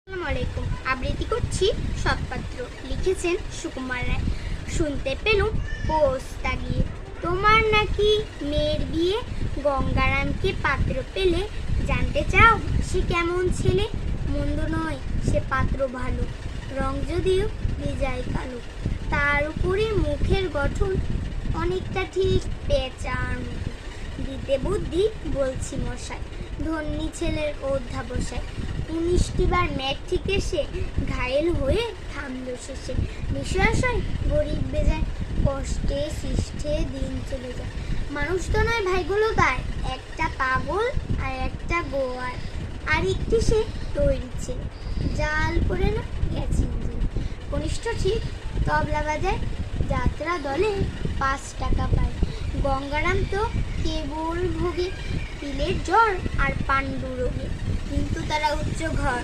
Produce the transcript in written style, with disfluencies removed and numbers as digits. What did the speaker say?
আসসালামু আলাইকুম। আবৃত্তি করছি সৎপাত্র, লিখেছেন সুকুমার রায়। শুনতে পেলুম পোষ তাগিয়ে তোমার নাকি মেয়ের বিয়ে, গঙ্গারামকে পাত্র পেলে জানতে চাও সে কেমন ছেলে। মন্দ নয় সে পাত্র ভালো, রং যদিও বেজায় কালো, তার উপরে মুখের গঠন অনেকটা ঠিক পেঁচার মতো। দিতে বুদ্ধি বলছি মশাই, ধন্যী ছেলের অধ্যাবসায়। 19টি বার ম্যাট্রিক এসে ঘায়েল হয়ে থামলো শেষে। নিঃসহায় গরিব বেজায়, কষ্টে সৃষ্টে দিন চলে যায়। মানুষ তো নয় ভাইগুলো তার, একটা পাগল আর একটা গোয়ার, আর একটি সে তৈরি ছিল, জাল করে না গেছে ইঞ্জিন। কনিষ্ঠ ঠিক তবলা বাজায়, যাত্রা দলে 5 টাকা পায়। গঙ্গারাম তো কেবল ভোগে পিলের জ্বর আর পাণ্ডু রোগে, কিন্তু তারা উচ্চ ঘর